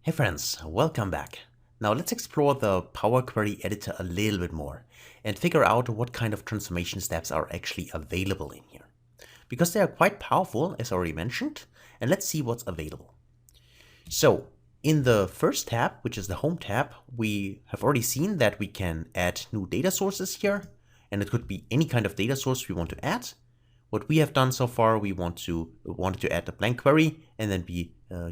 Hey friends, welcome back. Now let's explore the Power Query editor a little bit more and figure out what kind of transformation steps are actually available in here. Because they are quite powerful, as already mentioned, and let's see what's available. So in the first tab, which is the Home tab, we have already seen that we can add new data sources here, and it could be any kind of data source we want to add. What we have done so far, we wanted to add a blank query and then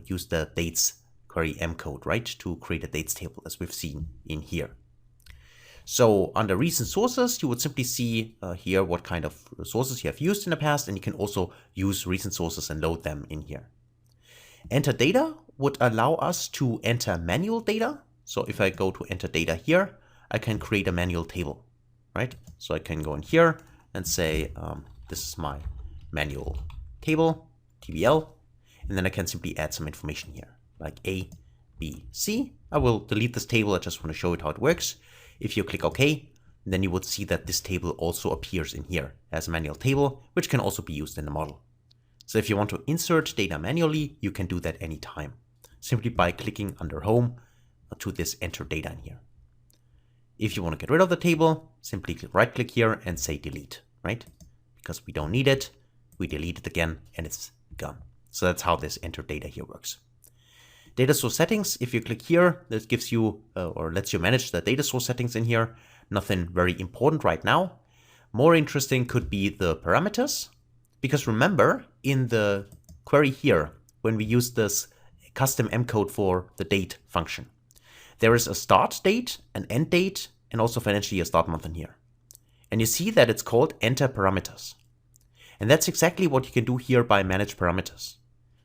use the dates query M code, right, to create a dates table as we've seen in here. So under recent sources, you would simply see here what kind of sources you have used in the past, and you can also use recent sources and load them in here. Enter data would allow us to enter manual data. So if I go to enter data here, I can create a manual table, right? So I can go in here and say, this is my manual table, TBL, and then I can simply add some information here, like A, B, C. I will delete this table. I just want to show it how it works. If you click OK, then you would see that this table also appears in here as a manual table, which can also be used in the model. So if you want to insert data manually, you can do that anytime, simply by clicking under Home to this Enter Data in here. If you want to get rid of the table, simply right-click here and say Delete, right? Because we don't need it, we delete it again, and it's gone. So that's how this Enter Data here works. Data source settings, if you click here, this gives you or lets you manage the data source settings in here. Nothing very important right now. More interesting could be the parameters, because remember in the query here, when we use this custom M code for the date function, there is a start date, an end date, and also financial year start month in here. And you see that it's called enter parameters. And that's exactly what you can do here by manage parameters.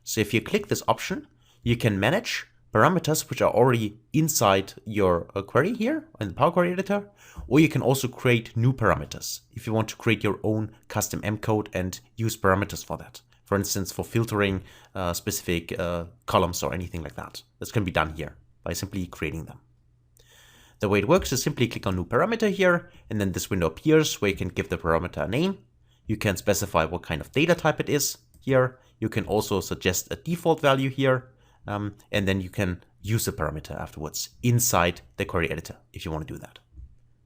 So if you click this option, you can manage parameters which are already inside your query here in the Power Query editor, or you can also create new parameters if you want to create your own custom M code and use parameters for that. For instance, for filtering specific columns or anything like that. This can be done here by simply creating them. The way it works is simply click on new parameter here, and then this window appears where you can give the parameter a name. You can specify what kind of data type it is here. You can also suggest a default value here. And then you can use the parameter afterwards inside the query editor if you want to do that.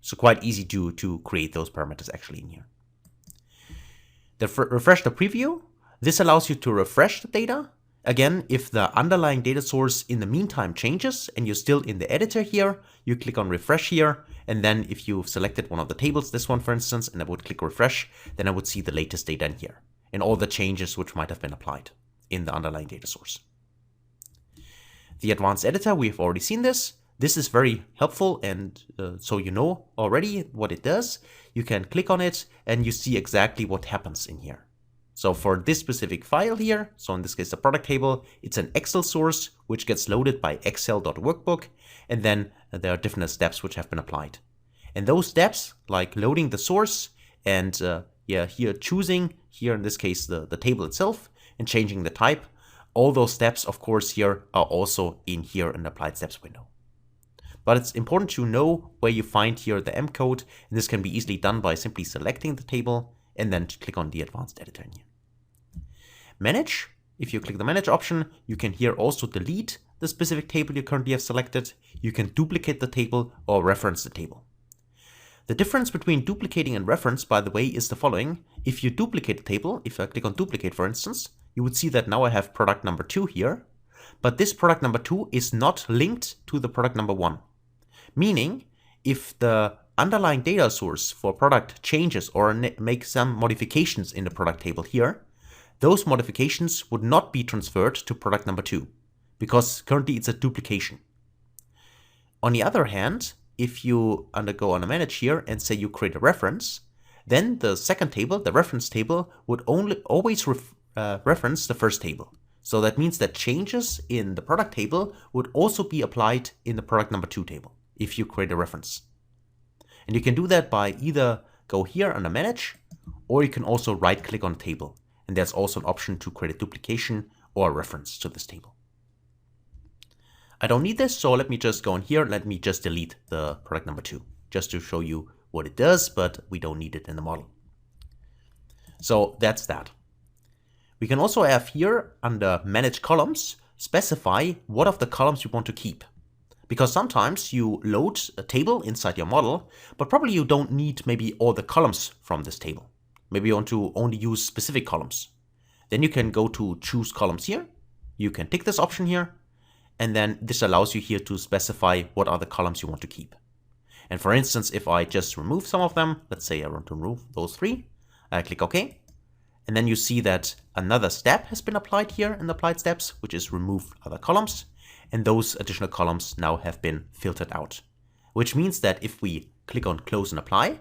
So quite easy to create those parameters actually in here. Refresh the preview. This allows you to refresh the data. Again, if the underlying data source in the meantime changes and you're still in the editor here, you click on refresh here. And then if you've selected one of the tables, this one for instance, and I would click refresh, then I would see the latest data in here and all the changes which might have been applied in the underlying data source. The advanced editor, we've already seen this. This is very helpful, and so you know already what it does. You can click on it and you see exactly what happens in here. So for this specific file here, so in this case the product table, it's an Excel source which gets loaded by excel.workbook, and then there are different steps which have been applied. And those steps, like loading the source and here choosing, here in this case the table itself, and changing the type, all those steps, of course, here are also in here in the applied steps window. But it's important to know where you find here the M code, and this can be easily done by simply selecting the table and then click on the advanced editor in here. Manage, if you click the manage option, you can here also delete the specific table you currently have selected. You can duplicate the table or reference the table. The difference between duplicating and reference, by the way, is the following. If you duplicate the table, if I click on duplicate, for instance, you would see that now I have product number 2 here, but this product number 2 is not linked to the product number 1. Meaning, if the underlying data source for product changes or make some modifications in the product table here, those modifications would not be transferred to product number 2, because currently it's a duplication. On the other hand, if you go on a manage here and say you create a reference, then the second table, the reference table, would always reference the first table. So that means that changes in the product table would also be applied in the product number 2 table if you create a reference. And you can do that by either go here under manage, or you can also right click on table. And there's also an option to create a duplication or a reference to this table. I don't need this, so let me just go in here. Let me just delete the product number 2 just to show you what it does, but we don't need it in the model. So that's that. We can also have here under manage columns specify what of the columns you want to keep. Because sometimes you load a table inside your model, but probably you don't need maybe all the columns from this table. Maybe you want to only use specific columns. Then you can go to choose columns here. You can tick this option here. And then this allows you here to specify what are the columns you want to keep. And for instance, if I just remove some of them, let's say I want to remove those 3, I click OK. And then you see that another step has been applied here in the applied steps, which is remove other columns. And those additional columns now have been filtered out, which means that if we click on close and apply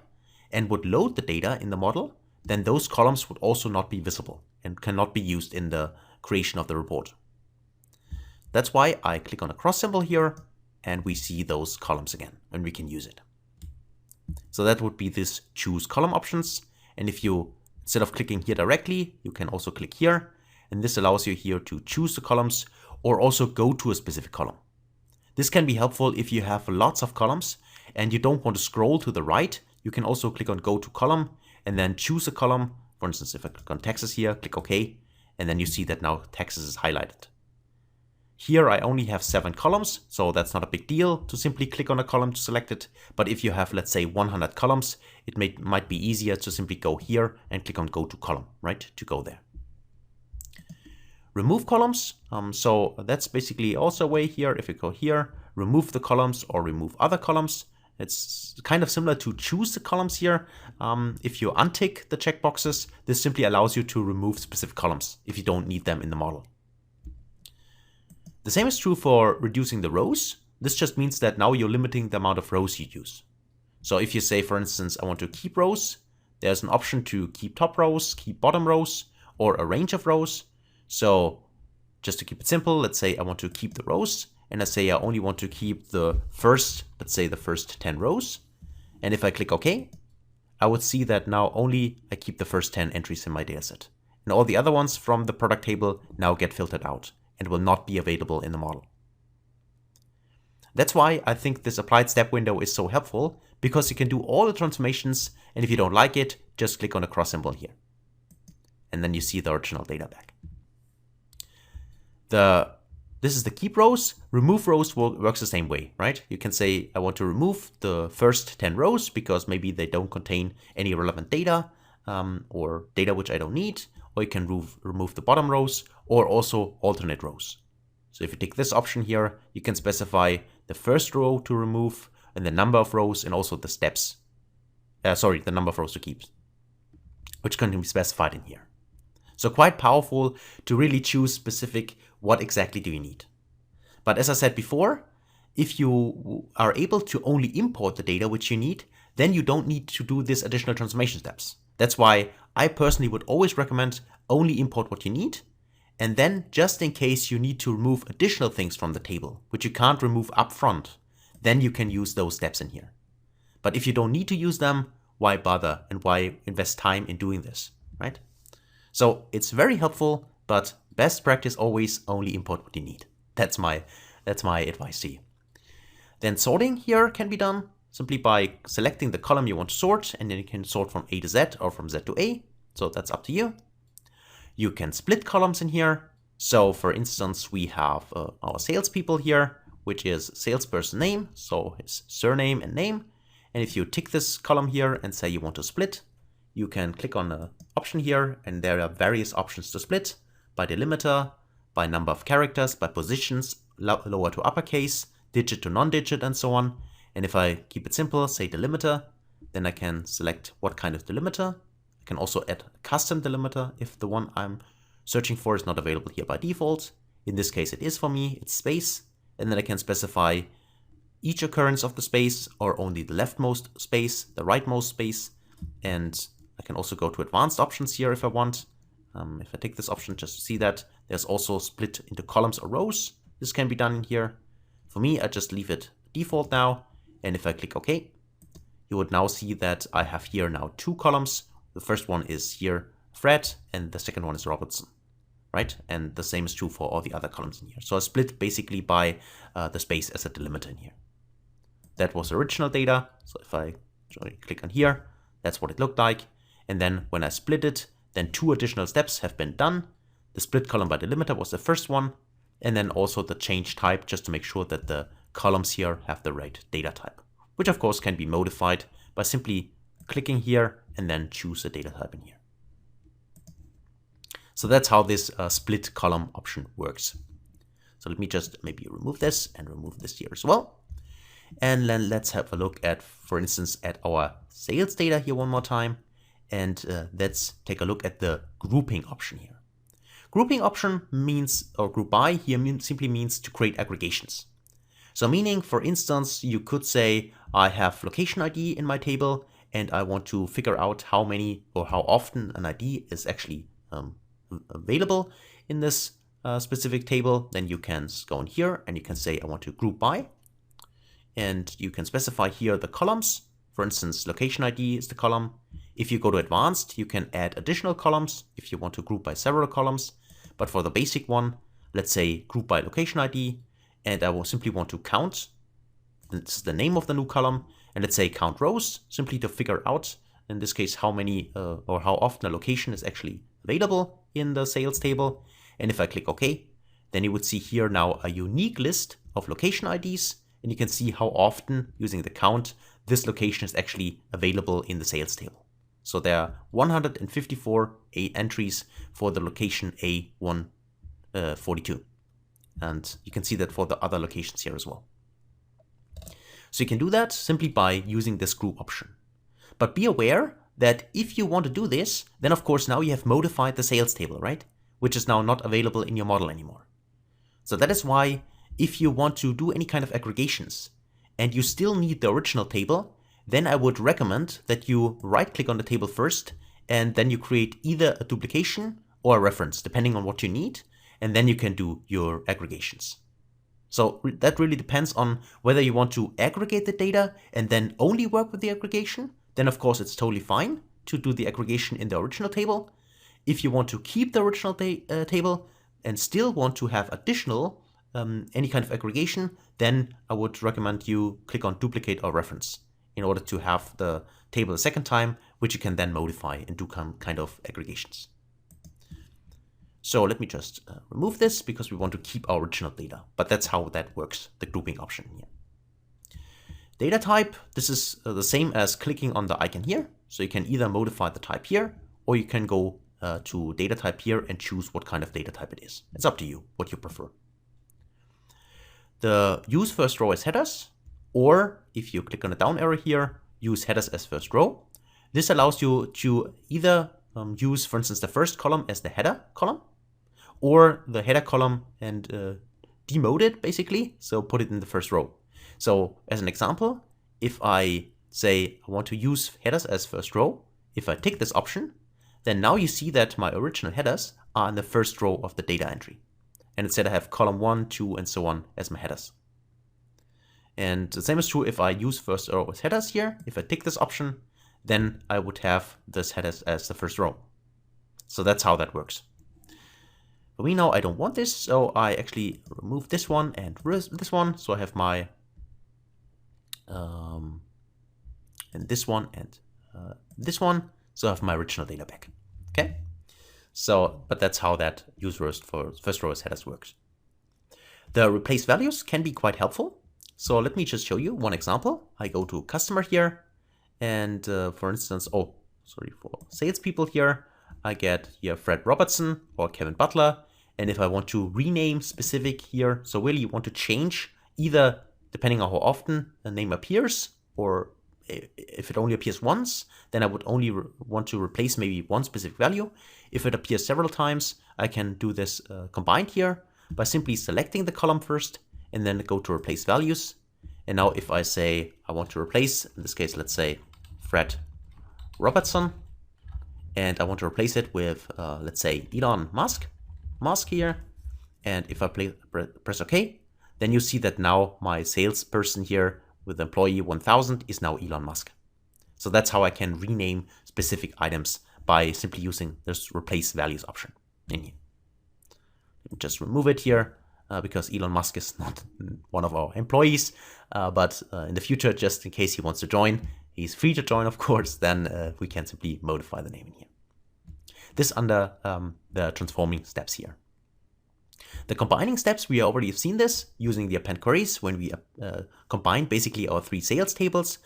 and would load the data in the model, then those columns would also not be visible and cannot be used in the creation of the report. That's why I click on a cross symbol here and we see those columns again and we can use it. So that would be this choose column options. And if you, instead of clicking here directly, you can also click here. And this allows you here to choose the columns or also go to a specific column. This can be helpful if you have lots of columns and you don't want to scroll to the right. You can also click on go to column and then choose a column. For instance, if I click on taxes here, click OK, and then you see that now taxes is highlighted. Here I only have 7 columns, so that's not a big deal to simply click on a column to select it. But if you have, let's say, 100 columns, it might be easier to simply go here and click on go to column, right, to go there. Remove columns, so that's basically also a way here. If you go here, remove the columns or remove other columns. It's kind of similar to choose the columns here. If you untick the checkboxes, this simply allows you to remove specific columns if you don't need them in the model. The same is true for reducing the rows. This just means that now you're limiting the amount of rows you use. So if you say, for instance, I want to keep rows, there's an option to keep top rows, keep bottom rows, or a range of rows. So just to keep it simple, let's say I want to keep the rows, and I say I only want to keep the first, let's say the first 10 rows. And if I click OK, I would see that now only I keep the first 10 entries in my dataset. And all the other ones from the product table now get filtered out and will not be available in the model. That's why I think this applied step window is so helpful, because you can do all the transformations, and if you don't like it, just click on the cross symbol here. And then you see the original data back. This is the keep rows. Remove rows works the same way, right? You can say I want to remove the first 10 rows because maybe they don't contain any relevant data or data which I don't need. Or you can remove the bottom rows or also alternate rows. So if you take this option here, you can specify the first row to remove and the number of rows and also the steps. The number of rows to keep, which can be specified in here. So quite powerful to really choose specific what exactly do you need. But as I said before, if you are able to only import the data which you need, then you don't need to do these additional transformation steps. That's why I personally would always recommend only import what you need. And then just in case you need to remove additional things from the table, which you can't remove upfront, then you can use those steps in here. But if you don't need to use them, why bother and why invest time in doing this, right? So it's very helpful, but best practice always only import what you need. That's my advice to you. Then sorting here can be done simply by selecting the column you want to sort, and then you can sort from A to Z or from Z to A. So that's up to you. You can split columns in here. So for instance, we have our salespeople here, which is salesperson name, so his surname and name. And if you tick this column here and say you want to split, you can click on the option here, and there are various options to split by delimiter, by number of characters, by positions, lower to uppercase, digit to non-digit, and so on. And if I keep it simple, say delimiter, then I can select what kind of delimiter. I can also add a custom delimiter if the one I'm searching for is not available here by default. In this case, it is for me, it's space. And then I can specify each occurrence of the space or only the leftmost space, the rightmost space. And I can also go to advanced options here if I want. If I take this option just to see that, there's also split into columns or rows. This can be done in here. For me, I just leave it default now. And if I click OK, you would now see that I have here now 2 columns. The first one is here Fred, and the second one is Robertson, right? And the same is true for all the other columns in here. So I split basically by the space as a delimiter in here. That was original data. So if I click on here, that's what it looked like. And then when I split it, then 2 additional steps have been done. The split column by delimiter was the first one. and then also the change type, just to make sure that the columns here have the right data type, which of course can be modified by simply clicking here and then choose a data type in here. So that's how this split column option works. So let me just maybe remove this and remove this here as well. And then let's have a look at, for instance, at our sales data here one more time. And let's take a look at the grouping option here. Grouping option means, or group by here simply means to create aggregations. So meaning, for instance, you could say, I have location ID in my table and I want to figure out how many or how often an ID is actually available in this specific table. Then you can go in here and you can say, I want to group by. And you can specify here the columns. For instance, location ID is the column. If you go to advanced, you can add additional columns if you want to group by several columns. But for the basic one, let's say group by location ID, and I will simply want to count. This is the name of the new column. And let's say count rows, simply to figure out, in this case, how many or how often a location is actually available in the sales table. And if I click OK, then you would see here now a unique list of location IDs. And you can see how often, using the count, this location is actually available in the sales table. So there are 154 entries for the location A142. And you can see that for the other locations here as well. So you can do that simply by using this group option. But be aware that if you want to do this, then of course now you have modified the sales table, right? Which is now not available in your model anymore. So that is why if you want to do any kind of aggregations and you still need the original table, then I would recommend that you right click on the table first and then you create either a duplication or a reference, depending on what you need, and then you can do your aggregations. So that really depends on whether you want to aggregate the data and then only work with the aggregation. Then of course it's totally fine to do the aggregation in the original table. If you want to keep the original table and still want to have additional any kind of aggregation, then I would recommend you click on duplicate or reference in order to have the table a second time, which you can then modify and do kind of aggregations. So let me just remove this because we want to keep our original data, but that's how that works, the grouping option here. Data type, this is the same as clicking on the icon here. So you can either modify the type here, or you can go to data type here and choose what kind of data type it is. It's up to you, what you prefer. The use first row as headers, or if you click on the down arrow here, use headers as first row. This allows you to either use, for instance, the first column as the header column, or the header column and demote it basically, so put it in the first row. So as an example, if I say I want to use headers as first row, if I tick this option, then now you see that my original headers are in the first row of the data entry. And instead I have column 1, 2, and so on as my headers. And the same is true if I use first row as headers here. If I tick this option, then I would have this headers as the first row. So that's how that works. For me now, I don't want this, so I actually remove this one and this one. So I have my, and this one and this one. So I have my original data back. Okay. So, but that's how that use first row as headers works. The replace values can be quite helpful. So let me just show you one example. I go to customer here and for instance, for salespeople here, I get here Fred Robertson or Kevin Butler. And if I want to rename specific here, so really you want to change either depending on how often the name appears, or if it only appears once, then I would only want to replace maybe one specific value. If it appears several times, I can do this combined here by simply selecting the column first and then go to replace values. And now if I say I want to replace, in this case, let's say Fred Robertson, and I want to replace it with, let's say, Elon Musk here. And if I press OK, then you see that now my salesperson here with employee 1000 is now Elon Musk. So that's how I can rename specific items by simply using this replace values option in here. Just remove it here because Elon Musk is not one of our employees. But in the future, just in case he wants to join, he's free to join, of course, then we can simply modify the name in here. This under the transforming steps here. The combining steps, we already have seen this using the append queries when we combine basically our 3 sales tables.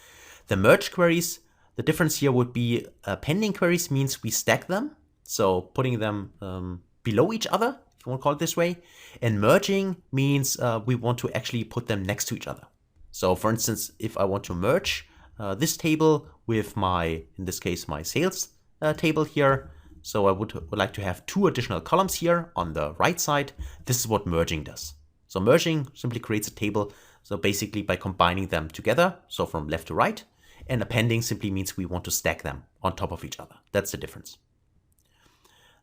The merge queries, the difference here would be appending queries means we stack them, so putting them below each other, if you want to call it this way. And merging means we want to actually put them next to each other. So for instance, if I want to merge this table with my, in this case, my sales table here, so I would like to have 2 additional columns here on the right side. This is what merging does. So merging simply creates a table, so basically by combining them together, so from left to right, and appending simply means we want to stack them on top of each other. That's the difference.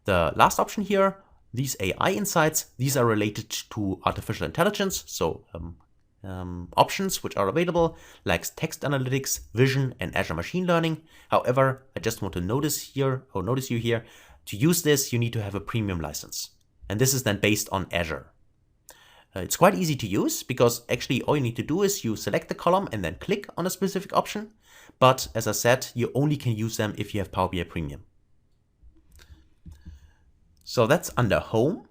The last option here, these AI insights, these are related to artificial intelligence, so options which are available like text analytics, vision, and Azure machine learning. However, I just want to notice you here, to use this you need to have a premium license. And this is then based on Azure. It's quite easy to use because actually all you need to do is you select the column and then click on a specific option. But as I said, you only can use them if you have Power BI Premium. So that's under Home.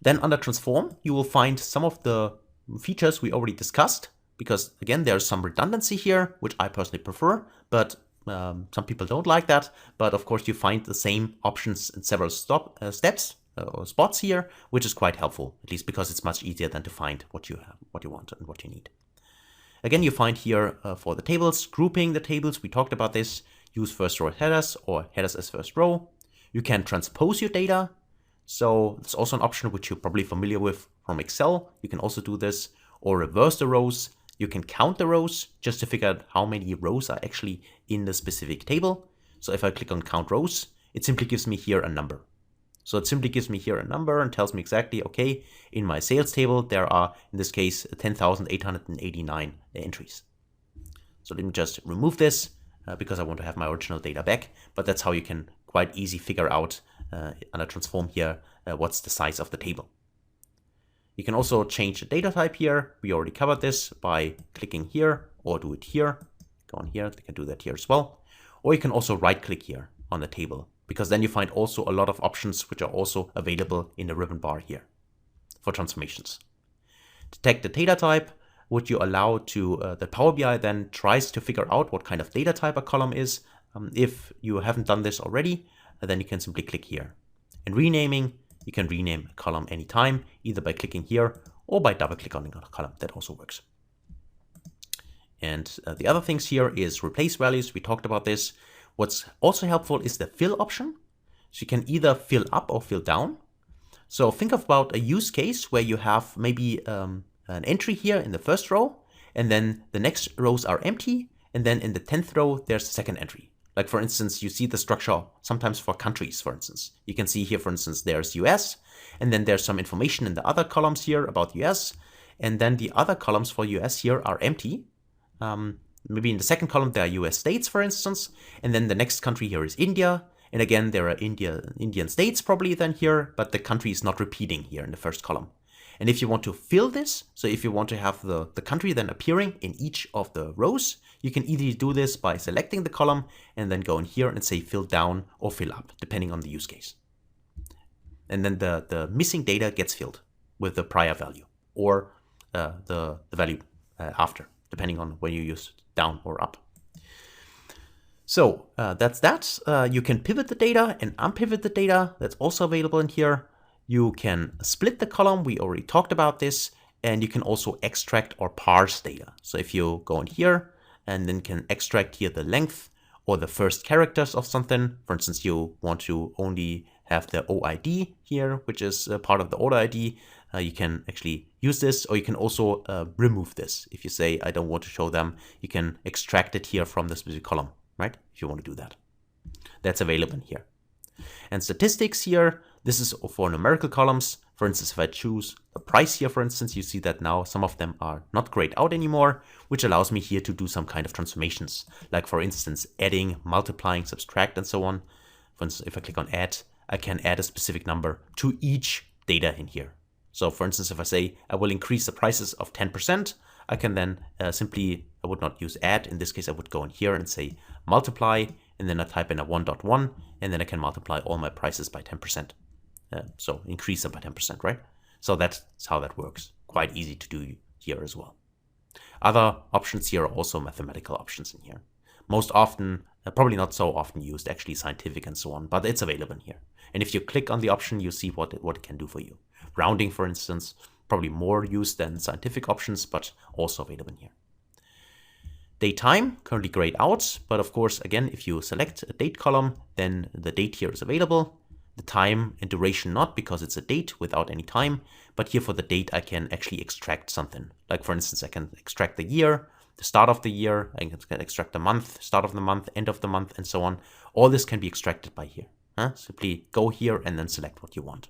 Then under Transform, you will find some of the features we already discussed, because again, there's some redundancy here, which I personally prefer, but some people don't like that. But of course, you find the same options in several steps or spots here, which is quite helpful, at least because it's much easier than to find what you have, what you want, and what you need. Again, you find here for the tables, grouping the tables. We talked about this. Use first row headers or headers as first row. You can transpose your data. So it's also an option which you're probably familiar with from Excel. You can also do this, or reverse the rows. You can count the rows just to figure out how many rows are actually in the specific table. So if I click on count rows, it simply gives me here a number. So it simply gives me here a number and tells me exactly, okay, in my sales table, there are, in this case, 10,889 entries. So let me just remove this because I want to have my original data back. But that's how you can quite easy figure out under Transform here what's the size of the table. You can also change the data type here. We already covered this by clicking here or do it here. Go on here, you can do that here as well. Or you can also right click here on the table, because then you find also a lot of options which are also available in the ribbon bar here for transformations. Detect the data type, would you allow to the Power BI then tries to figure out what kind of data type a column is. If you haven't done this already, then you can simply click here. And renaming, you can rename a column anytime, either by clicking here or by double clicking on a column. That also works. And the other things here is replace values. We talked about this. What's also helpful is the fill option. So you can either fill up or fill down. So think about a use case where you have maybe an entry here in the first row, and then the next rows are empty. And then in the 10th row, there's the second entry. Like for instance, you see the structure sometimes for countries, for instance. You can see here, for instance, there's US, and then there's some information in the other columns here about US. And then the other columns for US here are empty. Maybe in the second column, there are US states, for instance. And then the next country here is India. And again, there are Indian states probably then here, but the country is not repeating here in the first column. And if you want to fill this, so if you want to have the country then appearing in each of the rows, you can either do this by selecting the column and then go in here and say fill down or fill up, depending on the use case. And then the missing data gets filled with the prior value or the value after, depending on when you use down or up. So that's that. You can pivot the data and unpivot the data. That's also available in here. You can split the column. We already talked about this. And you can also extract or parse data. So if you go in here and then can extract here the length or the first characters of something. For instance, you want to only have the OID here, which is part of the order ID. You can actually use this, or you can also remove this. If you say, I don't want to show them, you can extract it here from the specific column, right? If you want to do that. That's available in here. And statistics here, this is for numerical columns. For instance, if I choose the price here, for instance, you see that now some of them are not grayed out anymore, which allows me here to do some kind of transformations. Like for instance, adding, multiplying, subtract, and so on. For instance, if I click on add, I can add a specific number to each data in here. So for instance, if I say I will increase the prices of 10%, I can then simply, I would not use add. In this case, I would go in here and say multiply, and then I type in a 1.1, and then I can multiply all my prices by 10%. So increase them by 10%, right? So that's how that works. Quite easy to do here as well. Other options here are also mathematical options in here. Most often, probably not so often used, actually scientific and so on, but it's available in here. And if you click on the option, you see what it can do for you. Rounding, for instance, probably more used than scientific options, but also available in here. Date-time, currently grayed out, but of course, again, if you select a date column, then the date here is available. The time and duration not, because it's a date without any time, but here for the date I can actually extract something. Like for instance, I can extract the year, the start of the year, I can extract the month, start of the month, end of the month, and so on. All this can be extracted by here. Simply go here and then select what you want.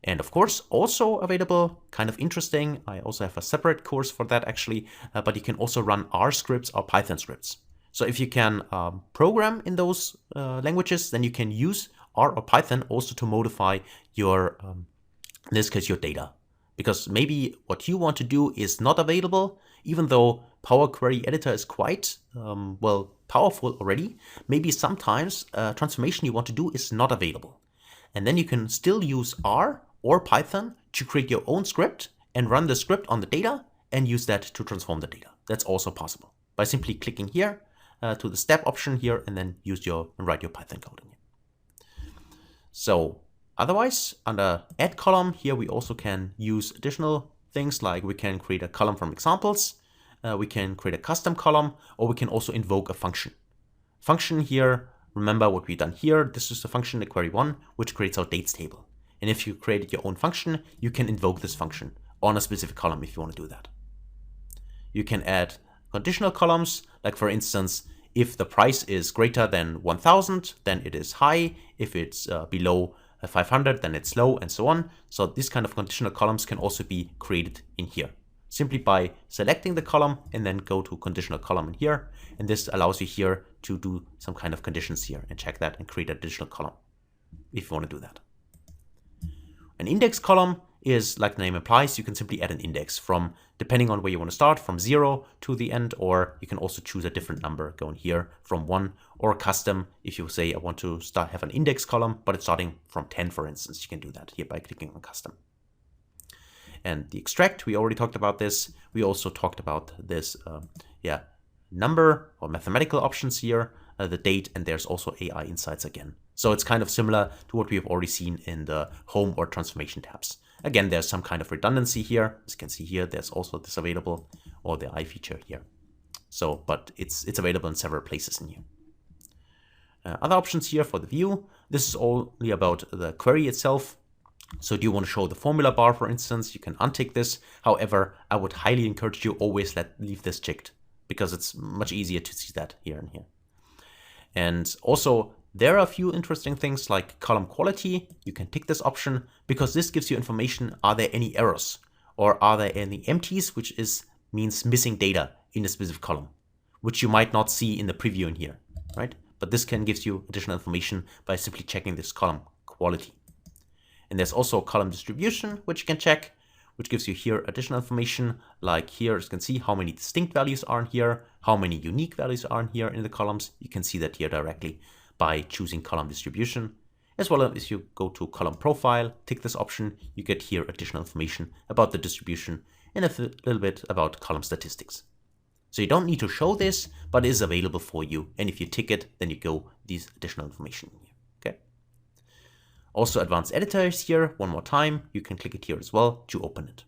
And of course, also available, kind of interesting, I also have a separate course for that actually, but you can also run R scripts or Python scripts. So if you can program in those languages, then you can use R or Python also to modify your, in this case, your data. Because maybe what you want to do is not available, even though Power Query Editor is quite, well, powerful already. Maybe sometimes a transformation you want to do is not available. And then you can still use R or Python to create your own script and run the script on the data and use that to transform the data. That's also possible by simply clicking here to the step option here and then write your Python code in here. So otherwise, under add column here, we also can use additional things like we can create a column from examples, we can create a custom column, or we can also invoke a function. Function here, remember what we've done here. This is the function, the query one, which creates our dates table. And if you created your own function, you can invoke this function on a specific column if you want to do that. You can add conditional columns, like for instance, if the price is greater than 1000, then it is high. If it's below 500, then it's low, and so on. So these kind of conditional columns can also be created in here, simply by selecting the column and then go to conditional column in here. And this allows you here to do some kind of conditions here and check that and create an additional column if you want to do that. An index column is, like the name implies, you can simply add an index from, depending on where you want to start, from 0 to the end, or you can also choose a different number going here from 1, or custom. If you say I want to have an index column, but it's starting from 10, for instance, you can do that here by clicking on custom. And the extract, we already talked about this. We also talked about this, number or mathematical options here, the date, and there's also AI insights again. So it's kind of similar to what we have already seen in the home or transformation tabs. Again, there's some kind of redundancy here. As you can see here, there's also this available, or the I feature here. So, but it's available in several places in here. Other options here for the view. This is only about the query itself. So do you want to show the formula bar, for instance? You can untick this. However, I would highly encourage you always leave this checked, because it's much easier to see that here and here. And also, there are a few interesting things like column quality. You can tick this option because this gives you information. Are there any errors, or are there any empties, which means missing data in a specific column, which you might not see in the preview in here, right? But this gives you additional information by simply checking this column quality. And there's also column distribution, which you can check, which gives you here additional information. Like here, you can see how many distinct values are in here, how many unique values are in here in the columns. You can see that here directly by choosing column distribution. As well as if you go to column profile, tick this option, you get here additional information about the distribution and a little bit about column statistics. So you don't need to show this, but it is available for you. And if you tick it, then you go these additional information here. Okay. Also, advanced editor is here one more time. You can click it here as well to open it.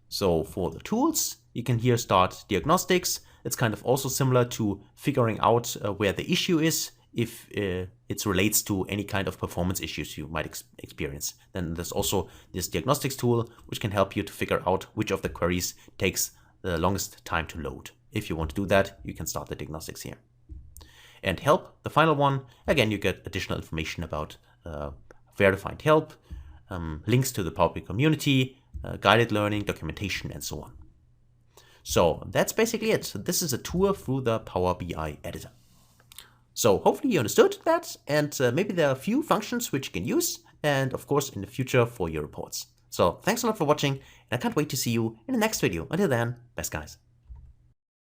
So for the tools, you can here start diagnostics. It's kind of also similar to figuring out where the issue is, if it relates to any kind of performance issues you might experience. Then there's also this diagnostics tool, which can help you to figure out which of the queries takes the longest time to load. If you want to do that, you can start the diagnostics here. And help, the final one, again, you get additional information about where to find help, links to the Power BI community, guided learning, documentation, and so on. So that's basically it. This is a tour through the Power BI editor. So hopefully you understood that, and maybe there are a few functions which you can use, and of course in the future for your reports. So thanks a lot for watching, and I can't wait to see you in the next video. Until then, best guys.